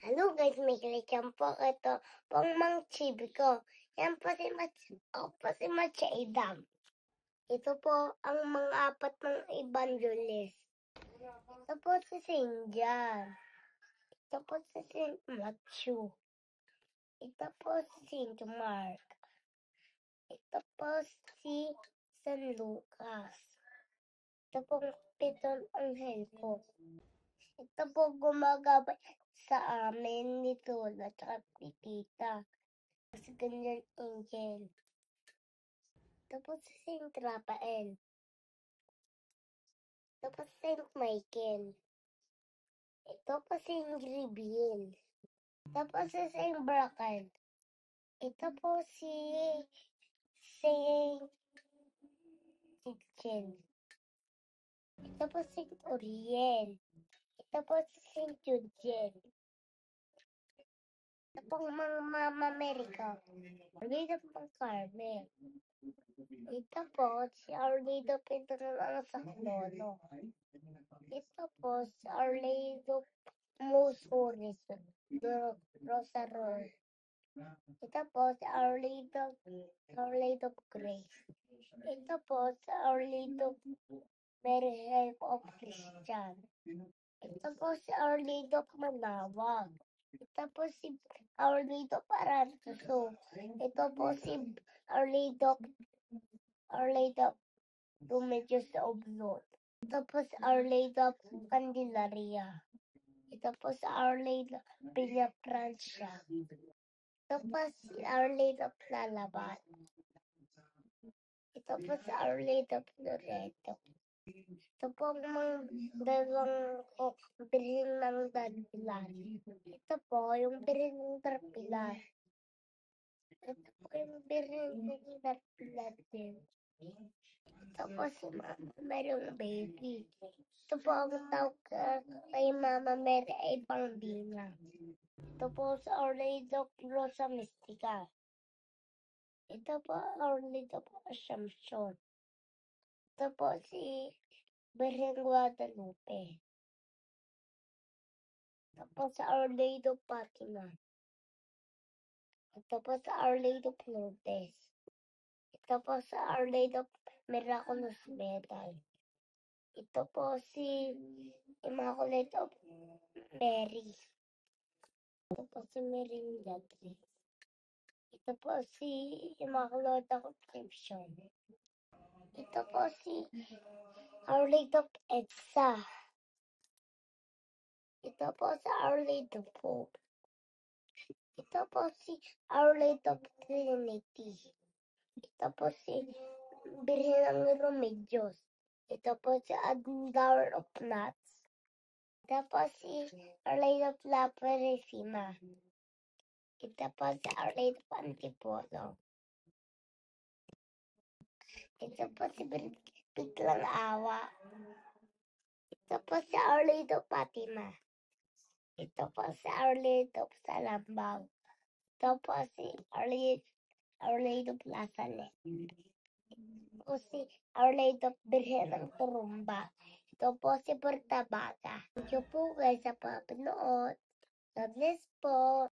Hello guys, may kalikan po. Ito pong Mang Chibi ko. Yan po si Macha Idam. Ito po ang mga apat ng evangelist. Ito po si Saint John. Ito po si Saint Matthew. Ito po si Saint Mark. Ito po si San Lucas. Ito po pitong anghel ko. Ito po gumagabay sa amin ni Lola at ni Tita. Si Ganyan Angel. Ito po si Saint Rafael. Ito po si Saint Michael. Ito po si Saint Gabriel. Ito po si Saint Bracan. Ito po si Saint Kitchen. Ito po si Saint Uriel. Ito po si Saint Judiel. Ito po mga Mama America. Dito po Carmen. Ito po si Arlido Pedro sa Colono. Ito po si Arlido Musuris Rosario. Ito po si Arlido Grace. Ito po si Arlido Mary Help of Christian. Ito po si Arlido Manawag. Ito po si Arlido Parantuso. Ito po si Arlido Remedios sa Oblot. Ito po si Arlido Candelaria. Ito po si Arlido Villa Francia. Ito po si Arlido Plalaban. Ito po si Arlido Floreto. Ito po ang mga dalawang birhen ng Darpilar. Ito po yung birhen ng Darpilar. Ito po yung birhen ng Darpilar din. Ito po si Mama Maryong Baby. Ito po ang tawag kay Mama Mary ay Bambina. Ito po si Orlando Rosa Mystica. Ito po Orlando po Assumption. Ito po si Birhen Guadalupe. Ito po sa Orlando Fatima. Ito po sa Orlando Lourdes. Ito po sa Orlando Miraculous Medal. Ito po si Immaculate of Mary. Ito po si Merinda Grace. Ito po si Immaculate Conception. Ito po si Our Lady of Edsa. Ito po si Our Lady of Hope. Ito po si Our Lady of Trinity. Ito po si Birhen ng Remedios. Ito po si Admiral of Nuts. Ito po si Our Lady of La Purísima. Ito po si Our Lady of Antipolo. Ito po si Biglang Awa. Ito po si Our Lady of Fatima. Ito po si Our Lady of Salambao. Ito po si Our Lady of Lasalle. Ito po si Our Lady of Birhen ng Turumba. Ito po si Portabaga. Thank you po guys sa papanood. God bless po.